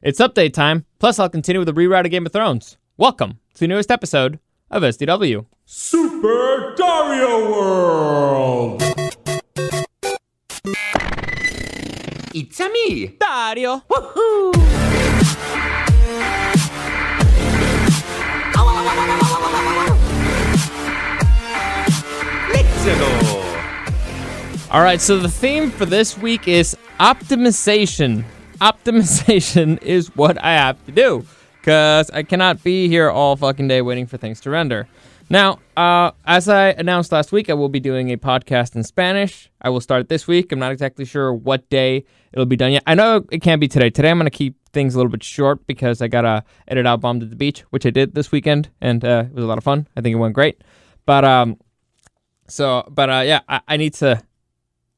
It's update time, plus I'll continue with the rewrite of Game of Thrones. Welcome to the newest episode of SDW. Super Dario World! It's a me, Dario! Woohoo! Let's go! Alright, so the theme for this week is optimization. Optimization is what I have to do, because I cannot be here all fucking day waiting for things to render. Now, as I announced last week, I will be doing a podcast in Spanish. I will start this week. I'm not exactly sure what day it'll be done yet. I know it can't be today. Today I'm going to keep things a little bit short because I got to edit out Bombed at the Beach, which I did this weekend, and it was a lot of fun. I think it went great. But yeah, I need to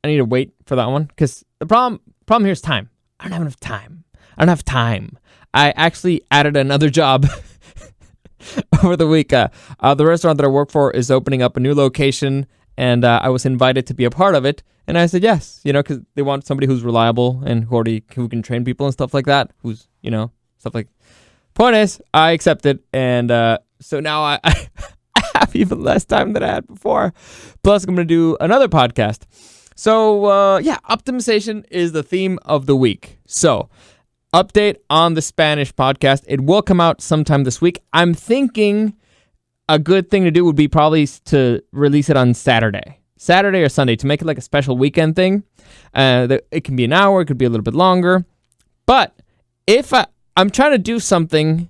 wait for that one, because the problem here is time. I don't have enough time. I actually added another job over the week. The restaurant that I work for is opening up a new location, and I was invited to be a part of it, and I said yes, because they want somebody who's reliable and who can train people and stuff like that, who's, stuff like... Point is, I accepted, and so now I have even less time than I had before. Plus, I'm going to do another podcast. So, yeah, optimization is the theme of the week. So, update on the Spanish podcast. It will come out sometime this week. I'm thinking a good thing to do would be probably to release it on Saturday or Sunday, to make it like a special weekend thing. It can be an hour, it could be a little bit longer. But if I'm trying to do something,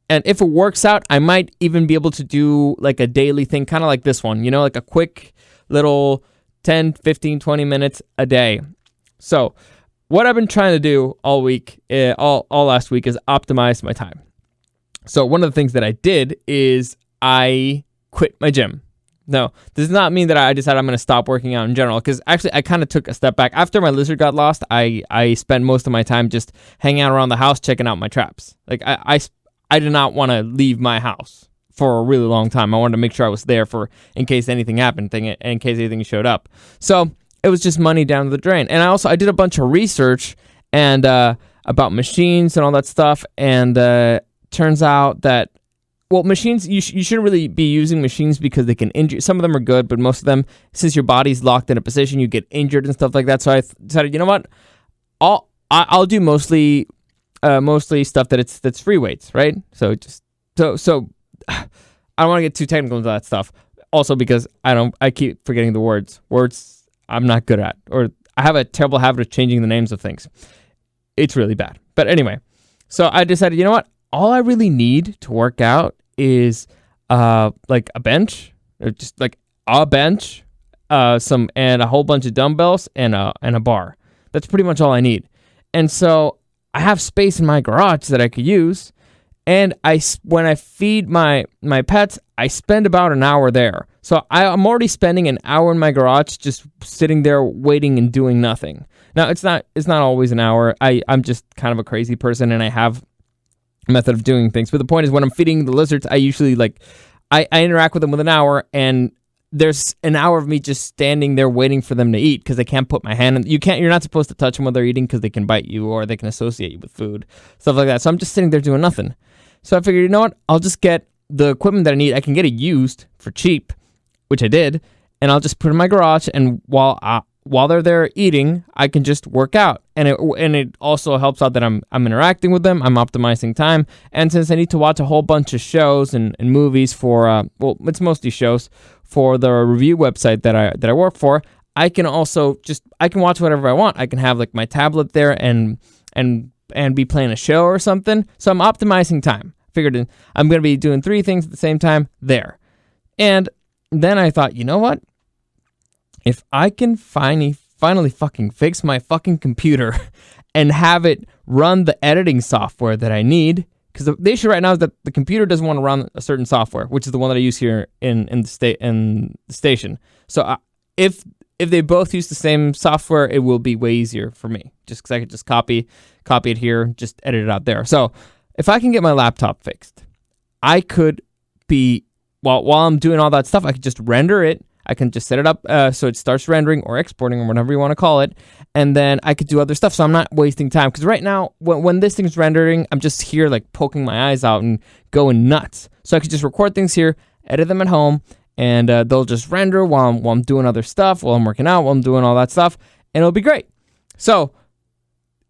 and if it works out, I might even be able to do like a daily thing, kind of like this one, like a quick little 10, 15, 20 minutes a day. So what I've been trying to do all week, all last week, is optimize my time. So one of the things that I did is I quit my gym. No, this does not mean that I decided I'm going to stop working out in general, because actually I kind of took a step back. After my lizard got lost, I spent most of my time just hanging out around the house, checking out my traps. Like I did not want to leave my house for a really long time. I wanted to make sure I was there in case anything happened, in case anything showed up. So it was just money down the drain. And I did a bunch of research and about machines and all that stuff. And turns out that, well, machines, you shouldn't really be using machines because they can injure. Some of them are good, but most of them, since your body's locked in a position, you get injured and stuff like that. So I decided, you know what? I'll do mostly stuff that's free weights, right? So I don't want to get too technical into that stuff. Also because I keep forgetting the words. Words I'm not good at, or I have a terrible habit of changing the names of things. It's really bad. But anyway, so I decided, you know what? All I really need to work out is like a bench, or just like a bench, and a whole bunch of dumbbells and a bar. That's pretty much all I need. And so I have space in my garage that I could use. And when I feed my pets, I spend about an hour there. So I'm already spending an hour in my garage just sitting there waiting and doing nothing. Now, it's not always an hour. I'm just kind of a crazy person, and I have a method of doing things. But the point is, when I'm feeding the lizards, I usually I interact with them with an hour, and there's an hour of me just standing there waiting for them to eat, because I can't put my hand in. You're not supposed to touch them while they're eating, because they can bite you or they can associate you with food, stuff like that. So I'm just sitting there doing nothing. So I figured, you know what? I'll just get the equipment that I need. I can get it used for cheap, which I did, and I'll just put it in my garage. And while they're there eating, I can just work out. And it also helps out that I'm interacting with them. I'm optimizing time. And since I need to watch a whole bunch of shows and movies for it's mostly shows for the review website that I work for, I can also I can watch whatever I want. I can have like my tablet there and be playing a show or something. So I'm optimizing time. Figured I'm going to be doing 3 things at the same time there. And then I thought, you know what? If I can finally fucking fix my fucking computer and have it run the editing software that I need, because the issue right now is that the computer doesn't want to run a certain software, which is the one that I use here in the station. So if they both use the same software, it will be way easier for me, just because I could just copy it here, just edit it out there. So if I can get my laptop fixed, I could be, while I'm doing all that stuff, I could just render it. I can just set it up so it starts rendering or exporting or whatever you want to call it, and then I could do other stuff. So I'm not wasting time, because right now when this thing's rendering, I'm just here like poking my eyes out and going nuts. So I could just record things here, edit them at home, and they'll just render while I'm doing other stuff, while I'm working out, while I'm doing all that stuff, and it'll be great. So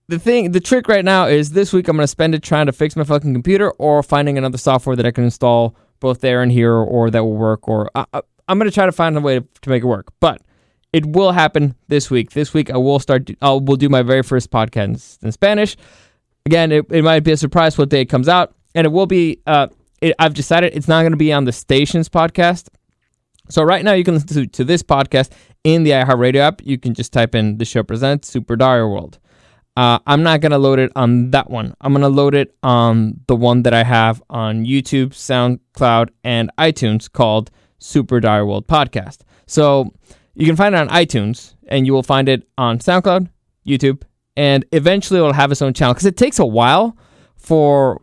the trick right now is this week I'm going to spend it trying to fix my fucking computer or finding another software that I can install both there and here, or that will work, or I'm going to try to find a way to make it work. But it will happen this week. This week I will we'll do my very first podcast in Spanish. Again, it might be a surprise what day it comes out, and it will be, I've decided it's not going to be on the station's podcast. So right now you can listen to this podcast in the iHeartRadio app. You can just type in The Show Presents Super Dario World. I'm not going to load it on that one. I'm going to load it on the one that I have on YouTube, SoundCloud, and iTunes called Super Dario World Podcast. So you can find it on iTunes, and you will find it on SoundCloud, YouTube, and eventually it will have its own channel, because it takes a while for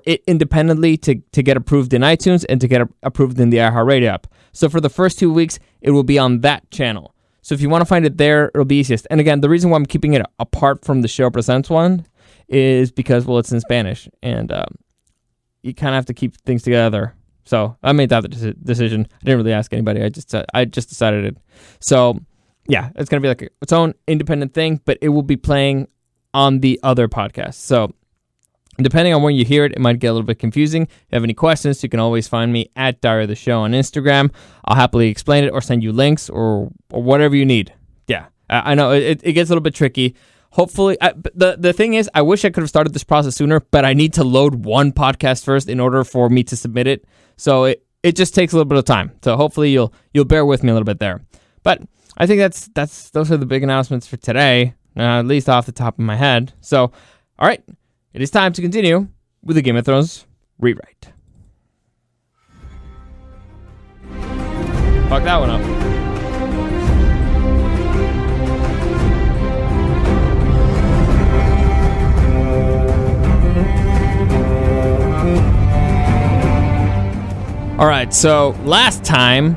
it independently to get approved in iTunes and to get approved in the iHeartRadio app. So for the first 2 weeks, it will be on that channel. So if you want to find it there, it'll be easiest. And again, the reason why I'm keeping it apart from the Show Presents one is because, well, it's in Spanish, and you kind of have to keep things together. So I made that decision. I didn't really ask anybody. I just decided it. So yeah, it's going to be like its own independent thing, but it will be playing on the other podcast. So depending on when you hear it, it might get a little bit confusing. If you have any questions, you can always find me at Dario the Show on Instagram. I'll happily explain it or send you links or whatever you need. Yeah, I know it gets a little bit tricky. Hopefully, the thing is, I wish I could have started this process sooner, but I need to load one podcast first in order for me to submit it. So it just takes a little bit of time. So hopefully you'll bear with me a little bit there. But I think those are the big announcements for today, at least off the top of my head. So, all right. It is time to continue with the Game of Thrones rewrite. Fuck that one up. All right, so last time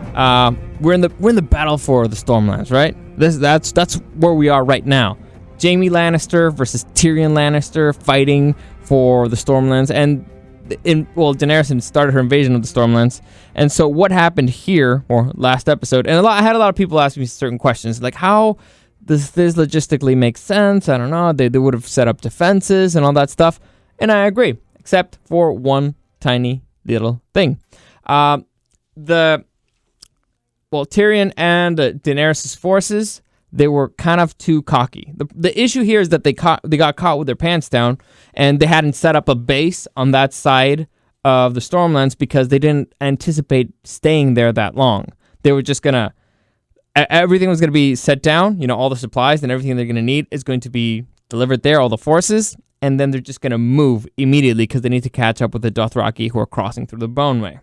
we're in the battle for the Stormlands, right? That's where we are right now. Jaime Lannister versus Tyrion Lannister fighting for the Stormlands, and Daenerys had started her invasion of the Stormlands. And so what happened here, or last episode, and I had a lot of people ask me certain questions, like how does this logistically make sense? I don't know. They would have set up defenses and all that stuff, and I agree, except for one tiny little thing. Tyrion and Daenerys' forces, they were kind of too cocky. The issue here is that they got caught with their pants down, and they hadn't set up a base on that side of the Stormlands because they didn't anticipate staying there that long. They were just gonna, everything was gonna be set down. You know, all the supplies and everything they're gonna need is going to be delivered there, all the forces, and then they're just gonna move immediately because they need to catch up with the Dothraki who are crossing through the Boneway.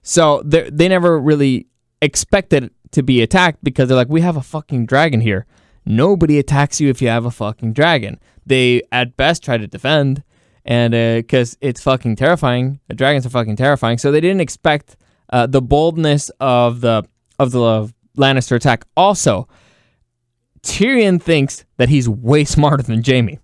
So they never really expected to be attacked because they're like, we have a fucking dragon here. Nobody attacks you if you have a fucking dragon. They at best try to defend, and because it's fucking terrifying. The dragons are fucking terrifying. So they didn't expect the boldness of the Lannister attack. Also, Tyrion thinks that he's way smarter than Jaime.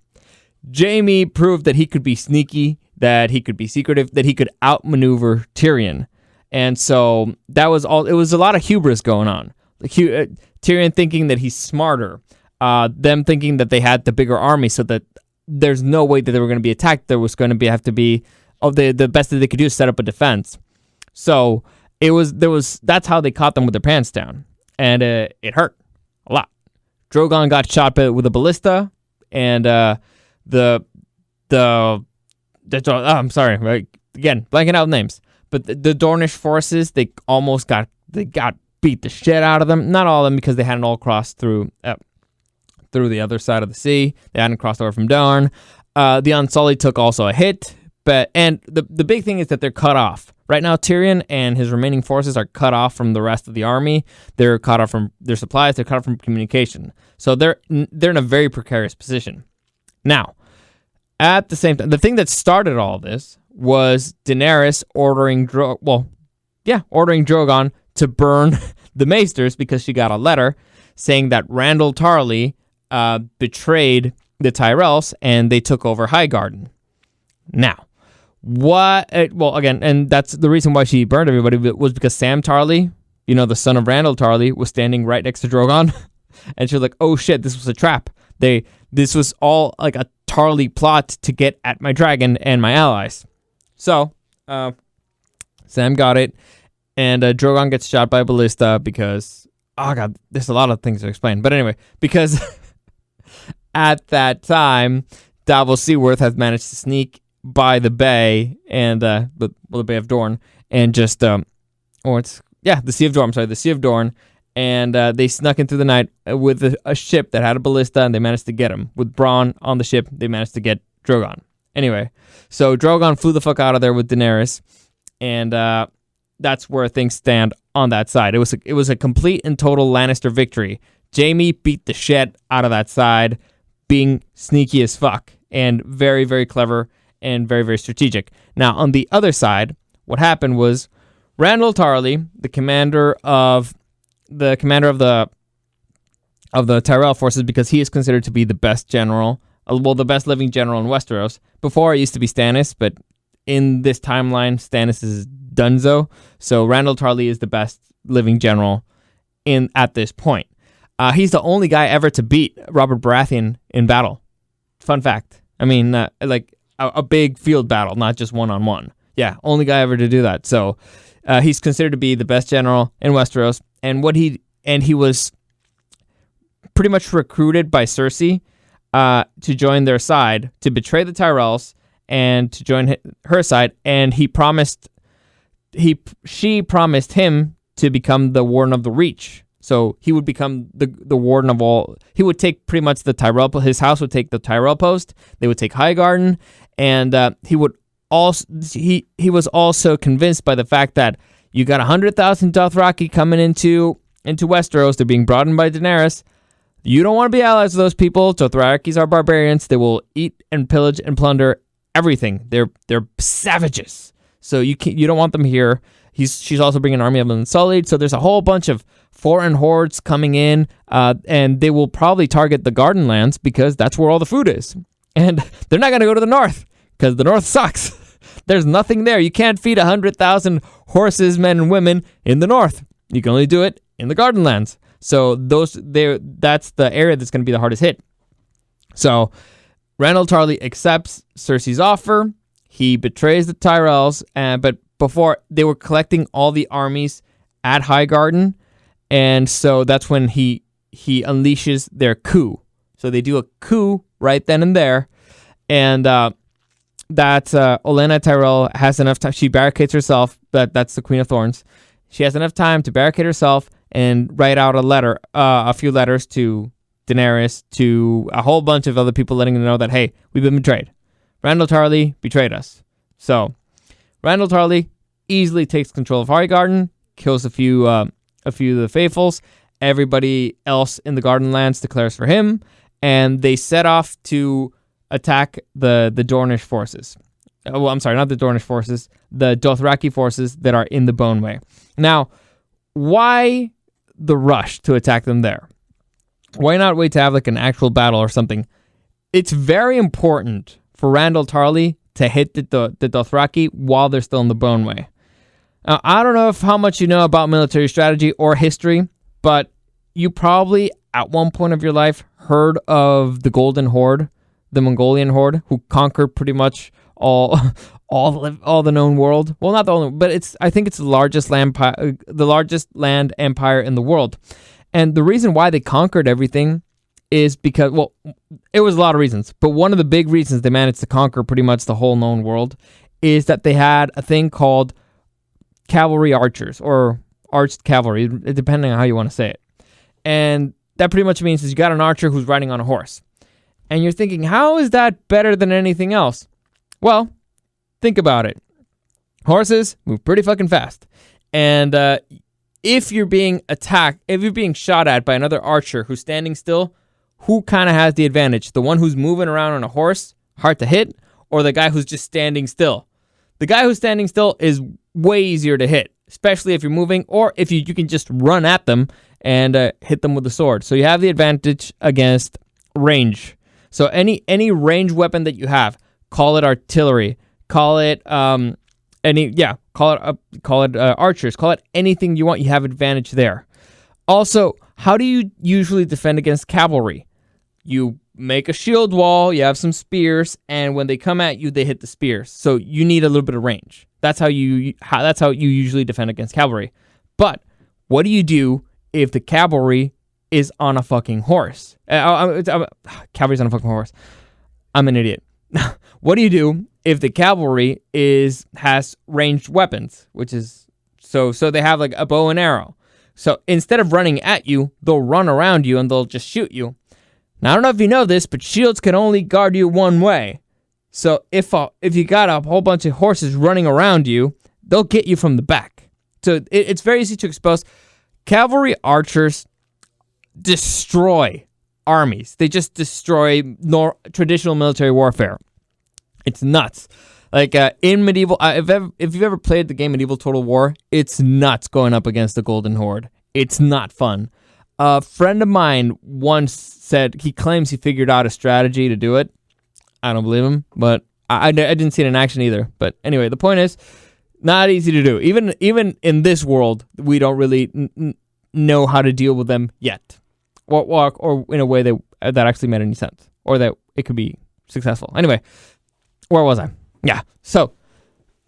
Jaime proved that he could be sneaky, that he could be secretive, that he could outmaneuver Tyrion. And so that was all. It was a lot of hubris going on. Tyrion thinking that he's smarter, them thinking that they had the bigger army, so that there's no way that they were going to be attacked. There was going to have to be the best that they could do is set up a defense. So that's how they caught them with their pants down, and it hurt a lot. Drogon got shot with a ballista, and I'm sorry, right? Again, blanking out names. But the Dornish forces, they got beat the shit out of them. Not all of them, because they hadn't all crossed through the other side of the sea. They hadn't crossed over from Dorne. The Unsullied took also a hit, and the big thing is that they're cut off. Right now, Tyrion and his remaining forces are cut off from the rest of the army. They're cut off from their supplies. They're cut off from communication. So they're in a very precarious position. Now, at the same time, the thing that started all this was Daenerys ordering ordering Drogon to burn the Maesters because she got a letter saying that Randall Tarley betrayed the Tyrells and they took over Highgarden. Now, again, and that's the reason why she burned everybody was because Sam Tarley, the son of Randall Tarley, was standing right next to Drogon, and she was like, "Oh shit, this was a trap. This was all like a Tarley plot to get at my dragon and my allies." So, Sam got it, and Drogon gets shot by a ballista because, oh god, there's a lot of things to explain. But anyway, because at that time, Davos Seaworth has managed to sneak by the bay and the Bay of Dorne, and just the Sea of Dorne. The Sea of Dorne, and they snuck in through the night with a ship that had a ballista, and they managed to get him with Bronn on the ship. They managed to get Drogon. Anyway, so Drogon flew the fuck out of there with Daenerys, and that's where things stand on that side. It was a complete and total Lannister victory. Jaime beat the shit out of that side, being sneaky as fuck and very, very clever and very, very strategic. Now, on the other side, what happened was Randall Tarley, the commander of the Tyrell forces, because he is considered to be the best general, the best living general in Westeros. Before, it used to be Stannis, but in this timeline, Stannis is Dunzo. So Randall Tarley is the best living general at this point. He's the only guy ever to beat Robert Baratheon in battle. Fun fact. I mean, a big field battle, not just one-on-one. Yeah, only guy ever to do that. So he's considered to be the best general in Westeros, and he was pretty much recruited by Cersei to join their side, to betray the Tyrells and to join her side, and she promised him to become the Warden of the Reach. So he would become the warden of all. He would take pretty much the Tyrell. His house would take the Tyrell post. They would take Highgarden, and he was also convinced by the fact that you got 100,000 Dothraki coming into Westeros. They're being brought in by Daenerys. You don't want to be allies with those people. Dothrakis are barbarians. They will eat and pillage and plunder everything. They're savages. So you don't want them here. She's also bringing an army of Unsullied. So there's a whole bunch of foreign hordes coming in, and they will probably target the Garden Lands because that's where all the food is. And they're not going to go to the north because the north sucks. There's nothing there. You can't feed 100,000 horses, men, and women in the north. You can only do it in the Garden Lands. So that's the area that's going to be the hardest hit. So Randall Tarley accepts Cersei's offer. He betrays the Tyrells, but before, they were collecting all the armies at Highgarden, and so that's when he unleashes their coup. So they do a coup right then and there, and Olenna Tyrell has enough time. She barricades herself. That's the Queen of Thorns. She has enough time to barricade herself and write out a few letters to Daenerys, to a whole bunch of other people, letting them know that, hey, we've been betrayed. Randall Tarley betrayed us. So Randall Tarley easily takes control of Highgarden, kills a few of the faithfuls. Everybody else in the Garden Lands declares for him, and they set off to attack the Dornish forces. Well, I'm sorry, not the Dornish forces, the Dothraki forces that are in the Boneway. Now, why the rush to attack them there? Why not wait to have like an actual battle or something? It's very important for Randall Tarley to hit the Dothraki while they're still in the Boneway. Now, I don't know how much you know about military strategy or history, but you probably, at one point of your life, heard of the Golden Horde, the Mongolian horde, who conquered pretty much all the known world. Well, not the only, but I think it's the largest land empire in the world. And the reason why they conquered everything is because, well, it was a lot of reasons, but one of the big reasons they managed to conquer pretty much the whole known world is that they had a thing called cavalry archers, or arched cavalry, depending on how you want to say it. And that pretty much means is you got an archer who's riding on a horse. And you're thinking, how is that better than anything else? Well, think about it. Horses move pretty fucking fast. And if you're being shot at by another archer who's standing still, who kind of has the advantage? The one who's moving around on a horse, hard to hit, or the guy who's just standing still? The guy who's standing still is way easier to hit. especially if you're moving, or if you can just run at them and hit them with the sword. So you have the advantage against range. So any range weapon that you have, call it artillery, call it call it archers, call it anything you want. You have advantage there. Also, how do you usually defend against cavalry? You make a shield wall, you have some spears, and when they come at you, they hit the spears. So you need a little bit of range. That's how you usually defend against cavalry. But what do you do if the cavalry is on a fucking horse? Cavalry's on a fucking horse. I'm an idiot. What do you do if the cavalry has ranged weapons, which is so they have like a bow and arrow. So instead of running at you, they'll run around you and they'll just shoot you. Now I don't know if you know this, but shields can only guard you one way. So if you got a whole bunch of horses running around you, they'll get you from the back. So it's very easy to expose. Cavalry archers destroy armies. They just destroy traditional military warfare. It's nuts. Like in medieval, if you've ever played the game Medieval Total War, it's nuts going up against the Golden Horde. It's not fun. A friend of mine once said he claims he figured out a strategy to do it. I don't believe him, but I didn't see it in action either. But anyway, the point is, not easy to do. Even in this world, we don't really know how to deal with them yet, or in a way that actually made any sense, or that it could be successful. Anyway, where was I? Yeah, so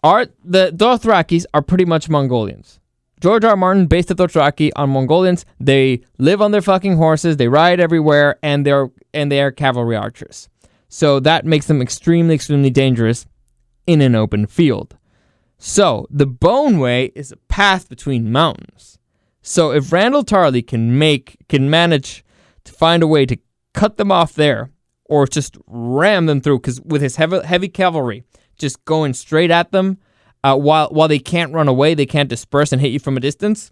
the Dothrakis are pretty much Mongolians. George R. R. Martin based the Dothraki on Mongolians. They live on their fucking horses, they ride everywhere, and they are cavalry archers. So that makes them extremely, extremely dangerous in an open field. So the Boneway is a path between mountains. So if Randall Tarley can manage to find a way to cut them off there, or just ram them through, because with his heavy cavalry just going straight at them, while they can't run away, they can't disperse and hit you from a distance,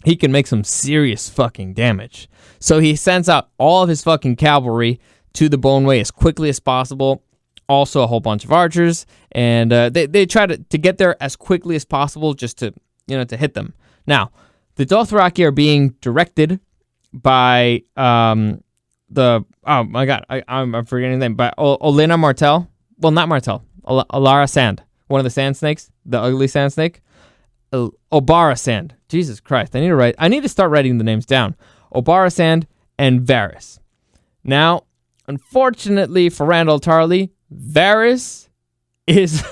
he can make some serious fucking damage. So he sends out all of his fucking cavalry to the Boneway as quickly as possible. Also a whole bunch of archers, and they try to get there as quickly as possible just to hit them. Now, the Dothraki are being directed by I'm forgetting the name, by Olenna Martell. Well, not Martell. Alara Sand, one of the sand snakes, the ugly sand snake. Obara Sand. Jesus Christ, I need to start writing the names down. Obara Sand and Varys. Now, unfortunately for Randall Tarley, Varys is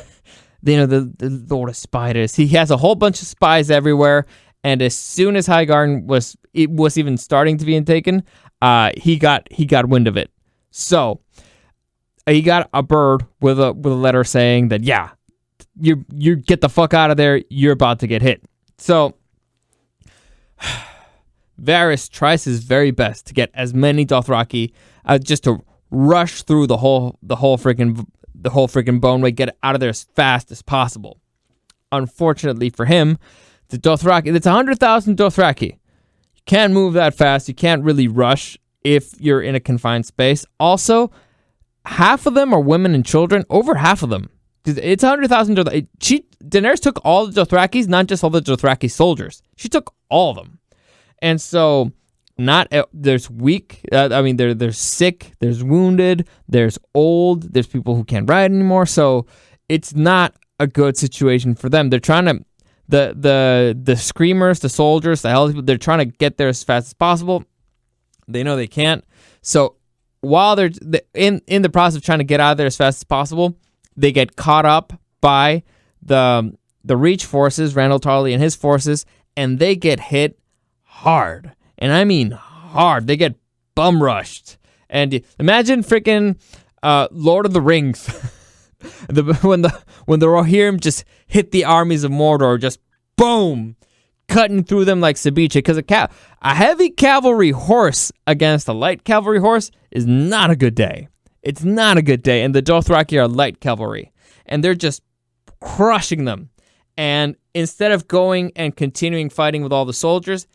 the Lord of Spiders. He has a whole bunch of spies everywhere, and as soon as Highgarden was even starting to be taken, he got wind of it. So he got a bird with a letter saying that, yeah, you get the fuck out of there. You're about to get hit. So Varys tries his very best to get as many Dothraki just to rush through the whole freaking Boneway, get out of there as fast as possible. Unfortunately for him, the Dothraki, it's 100,000 Dothraki. You can't move that fast. You can't really rush if you're in a confined space. Also, half of them are women and children. Over half of them. It's 100,000 Dothraki. Daenerys took all the Dothrakis, not just all the Dothraki soldiers. She took all of them. And so, there's weak, there's sick, there's wounded, there's old, there's people who can't ride anymore. So, it's not a good situation for them. They're trying to, the screamers, the soldiers, the hell, they're trying to get there as fast as possible. They know they can't. So, while they're in the process of trying to get out of there as fast as possible, they get caught up by the Reach forces, Randall Tarley and his forces, and they get hit hard. And I mean hard. They get bum rushed. And imagine freaking Lord of the Rings. when the Rohirrim just hit the armies of Mordor, just boom, cutting through them like ceviche. Because a heavy cavalry horse against a light cavalry horse is not a good day. It's not a good day. And the Dothraki are light cavalry. And they're just crushing them. And instead of going and continuing fighting with all the soldiers,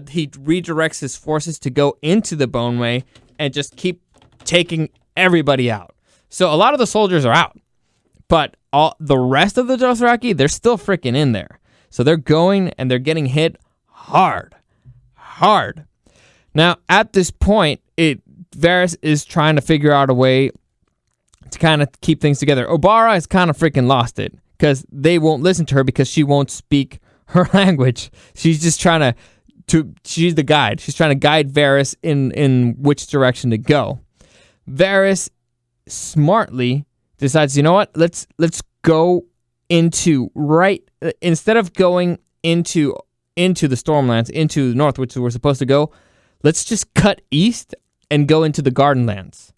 he redirects his forces to go into the Boneway and just keep taking everybody out. So a lot of the soldiers are out. But all the rest of the Dothraki, they're still freaking in there. So they're going and they're getting hit hard. Now, at this point, Varys is trying to figure out a way to kind of keep things together. Obara has kind of freaking lost it because they won't listen to her because she won't speak her language. She's just trying she's the guide. She's trying to guide Varys in which direction to go. Varys smartly decides, you know what? Let's go into instead of going into the Stormlands, into the north, which we're supposed to go, let's just cut east and go into the Gardenlands.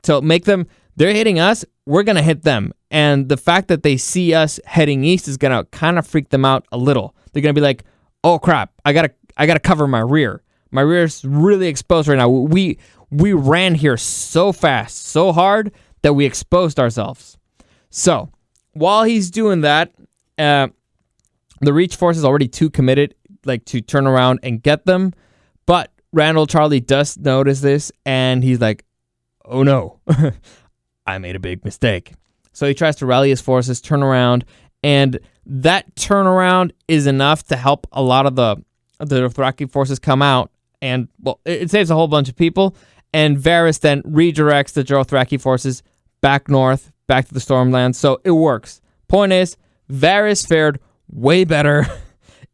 So they're hitting us, we're going to hit them. And the fact that they see us heading east is going to kind of freak them out a little. They're going to be like, oh crap, I got to cover my rear. My rear is really exposed right now. We ran here so fast, so hard that we exposed ourselves. So while he's doing that, the Reach force is already too committed, like to turn around and get them. But Randall Charlie does notice this, and he's like, oh no, I made a big mistake. So he tries to rally his forces, turn around, and that turnaround is enough to help a lot of the Dothraki forces come out. And, well, it saves a whole bunch of people. And Varys then redirects the Dothraki forces back north, back to the Stormlands. So it works. Point is, Varys fared way better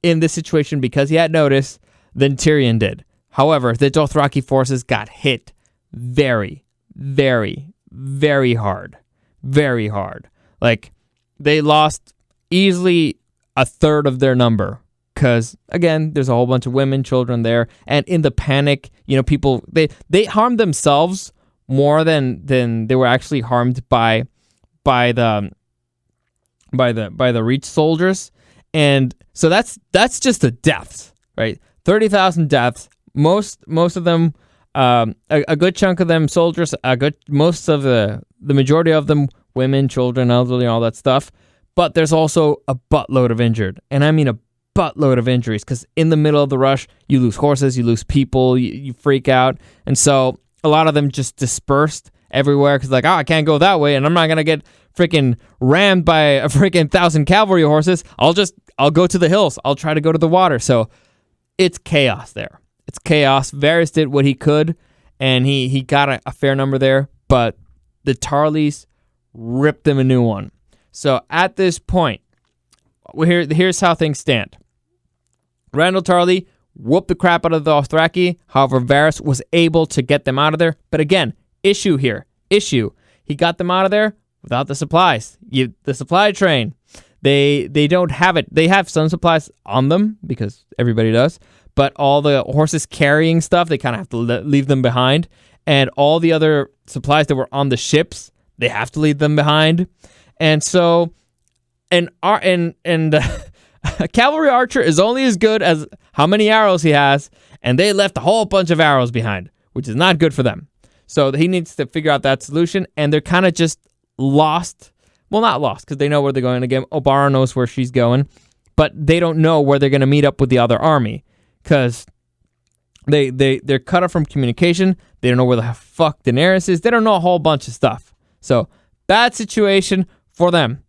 in this situation because he had notice than Tyrion did. However, the Dothraki forces got hit very, very, very hard. Very hard. Like, they lost easily a third of their number. Because, again, there's a whole bunch of women, children there. And in the panic, people, they harmed themselves more than they were actually harmed by the Reach soldiers. And so that's just the deaths, right? 30,000 deaths. Most of them, a good chunk of them soldiers, most of the majority of them women, children, elderly, all that stuff. But there's also a buttload of injured. And I mean a buttload of injuries, because in the middle of the rush, you lose horses, you lose people, you freak out. And so a lot of them just dispersed everywhere because I can't go that way, and I'm not going to get freaking rammed by a freaking 1,000 cavalry horses. I'll go to the hills. I'll try to go to the water. So it's chaos there. It's chaos. Varys did what he could, and he got a fair number there, but the Tarleys ripped them a new one. So at this point, here's how things stand. Randall Tarley whooped the crap out of the Dothraki. However, Varys was able to get them out of there. But again, issue here. He got them out of there without the supplies. The supply train. They don't have it. They have some supplies on them because everybody does. But all the horses carrying stuff, they kind of have to leave them behind. And all the other supplies that were on the ships, they have to leave them behind. And so, a cavalry archer is only as good as how many arrows he has, and they left a whole bunch of arrows behind, which is not good for them. So he needs to figure out that solution, and they're kind of just lost. Well, not lost, because they know where they're going again. Obara knows where she's going, but they don't know where they're going to meet up with the other army, because they're cut off from communication. They don't know where the fuck Daenerys is. They don't know a whole bunch of stuff. So, bad situation for them.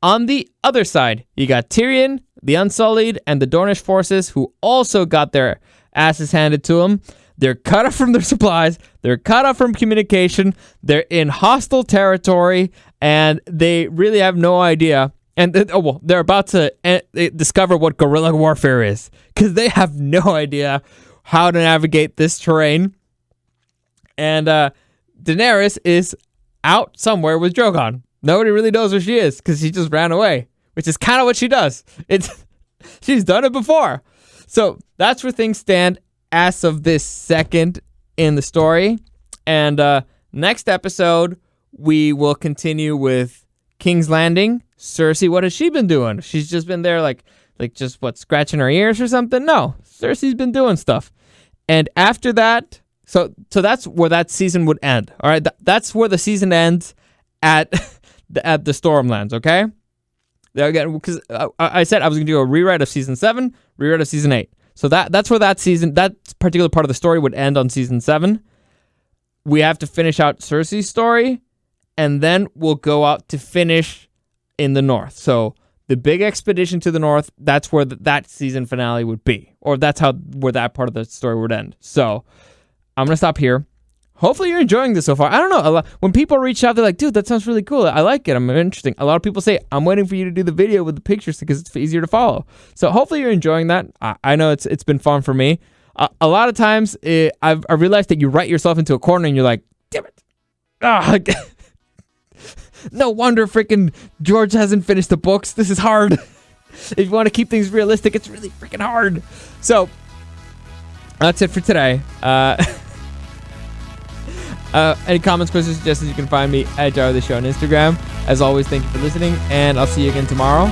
On the other side, you got Tyrion, the Unsullied, and the Dornish forces, who also got their asses handed to them. They're cut off from their supplies. They're cut off from communication. They're in hostile territory, and they really have no idea. And they're about to discover what guerrilla warfare is, because they have no idea how to navigate this terrain. And Daenerys is out somewhere with Drogon. Nobody really knows where she is because she just ran away, which is kind of what she does. She's done it before. So that's where things stand as of this second in the story. And next episode, we will continue with King's Landing. Cersei, what has she been doing? She's just been there like just scratching her ears or something? No, Cersei's been doing stuff. And after that, so that's where that season would end. All right, that's where the season ends at the Stormlands, okay? Again, because I said I was going to do a rewrite of season 7, rewrite of season 8. So that's where that particular part of the story would end on season 7. We have to finish out Cersei's story, and then we'll go out to finish in the north. So the big expedition to the north, that's where that season finale would be. Or that's where that part of the story would end. So I'm going to stop here. Hopefully you're enjoying this so far. I don't know. When people reach out, they're like, dude, that sounds really cool. I like it. I'm interesting. A lot of people say, I'm waiting for you to do the video with the pictures because it's easier to follow. So hopefully you're enjoying that. I know it's been fun for me. A lot of times I've realized that you write yourself into a corner and you're like, damn it. No wonder freaking George hasn't finished the books. This is hard. If you want to keep things realistic, it's really freaking hard. So that's it for today. Any comments, questions, suggestions, you can find me at Dario the Show on Instagram. As always, thank you for listening, and I'll see you again tomorrow.